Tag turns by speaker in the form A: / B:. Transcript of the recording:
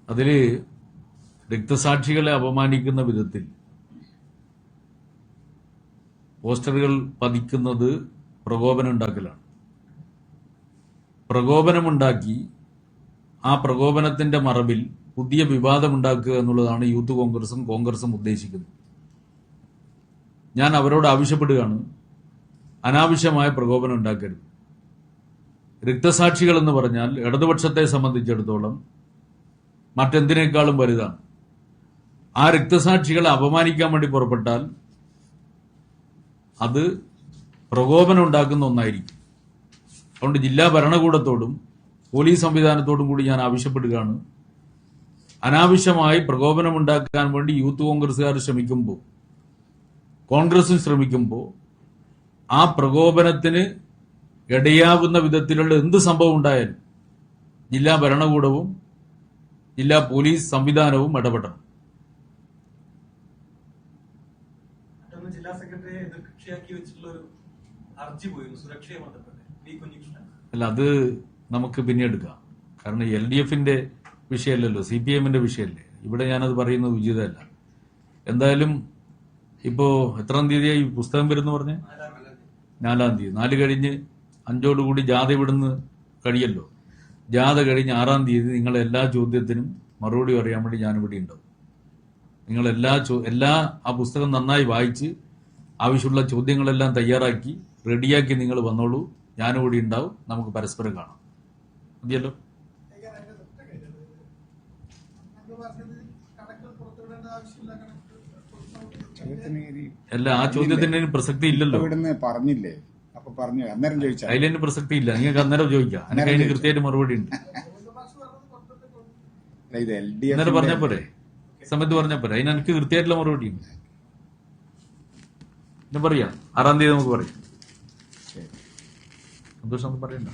A: അതില് രക്തസാക്ഷികളെ അപമാനിക്കുന്ന വിധത്തിൽ പോസ്റ്ററുകൾ പതിക്കുന്നത് പ്രകോപനമുണ്ടാക്കലാണ്. പ്രകോപനമുണ്ടാക്കി ആ പ്രകോപനത്തിന്റെ മറവിൽ പുതിയ വിവാദമുണ്ടാക്കുക എന്നുള്ളതാണ് യൂത്ത് കോൺഗ്രസും ഉദ്ദേശിക്കുന്നത്. ഞാൻ അവരോട് ആവശ്യപ്പെടുകയാണ്, അനാവശ്യമായ പ്രകോപനം ഉണ്ടാക്കരുത്. രക്തസാക്ഷികൾ എന്ന് പറഞ്ഞാൽ ഇടതുപക്ഷത്തെ സംബന്ധിച്ചിടത്തോളം മറ്റെന്തിനേക്കാളും വലുതാണ്. ആ രക്തസാക്ഷികളെ അപമാനിക്കാൻ വേണ്ടി പുറപ്പെട്ടാൽ അത് പ്രകോപനം ഉണ്ടാക്കുന്ന ഒന്നായിരിക്കും. അതുകൊണ്ട് ജില്ലാ ഭരണകൂടത്തോടും പോലീസ് സംവിധാനത്തോടും കൂടി ഞാൻ ആവശ്യപ്പെടുകയാണ്, അനാവശ്യമായി പ്രകോപനമുണ്ടാക്കാൻ വേണ്ടി യൂത്ത് കോൺഗ്രസുകാർ ശ്രമിക്കുമ്പോൾ, കോൺഗ്രസും ശ്രമിക്കുമ്പോൾ ആ പ്രകോപനത്തിന് ഇടയാവുന്ന വിധത്തിലുള്ള എന്ത് സംഭവം ഉണ്ടായാലും ജില്ലാ ഭരണകൂടവും ജില്ലാ പോലീസ് സംവിധാനവും ഇടപെടണം.
B: ജില്ലാ സെക്രട്ടറിയെ എതിർകക്ഷിയാക്കി വെച്ചിട്ടുള്ള ഒരു ഹർജി പോയിരുന്നു സുരക്ഷയെ ബന്ധപ്പെട്ട്.
A: അല്ല, അത് നമുക്ക് പിന്നെ എടുക്കാം. കാരണം LDFന്റെ വിഷയമല്ലല്ലോ, CPMന്റെ വിഷയമല്ലേ. ഇവിടെ ഞാനത് പറയുന്നത് ഉചിതമല്ല. എന്തായാലും ഇപ്പോ എത്രാം തീയതിയായി പുസ്തകം വരുന്നു പറഞ്ഞ്? 4-ാം തീയതി. 4 കഴിഞ്ഞ് 5ഓടുകൂടി ജാഥ ഇവിടുന്ന് കഴിയല്ലോ. ജാഥ കഴിഞ്ഞ് 6-ാം തീയതി നിങ്ങളെ എല്ലാ ചോദ്യത്തിനും മറുപടി പറയാൻ വേണ്ടി ഞാനിവിടെ ഉണ്ടാവും. നിങ്ങൾ എല്ലാ ആ പുസ്തകം നന്നായി വായിച്ച് ആവശ്യമുള്ള ചോദ്യങ്ങളെല്ലാം തയ്യാറാക്കി റെഡിയാക്കി നിങ്ങൾ വന്നോളൂ. ഞാനിവിടെ ഉണ്ടാവും. നമുക്ക് പരസ്പരം കാണാം. മതിയല്ലോ? അല്ല, ആ ചോദ്യത്തിന് പ്രസക്തി ഇല്ലല്ലോ.
C: പറഞ്ഞില്ലേ? അപ്പൊ പറഞ്ഞു, അന്നേരം ചോദിച്ചാൽ
A: അതിന് പ്രസക്തി ഇല്ല. നിങ്ങൾക്ക് അന്നേരം ചോദിക്കാം. എനിക്ക് അതിന് കൃത്യമായിട്ട് മറുപടി ഉണ്ട്. അന്നേരം പറഞ്ഞപ്പോരെ, സമയത്ത് പറഞ്ഞപ്പോരെ, അതിന് എനിക്ക് കൃത്യമായിട്ടുള്ള മറുപടി ഉണ്ട്. ഞാൻ പറയാം, 6-ാം തീയതി നമുക്ക് പറയാം. സന്തോഷം പറയണ്ട.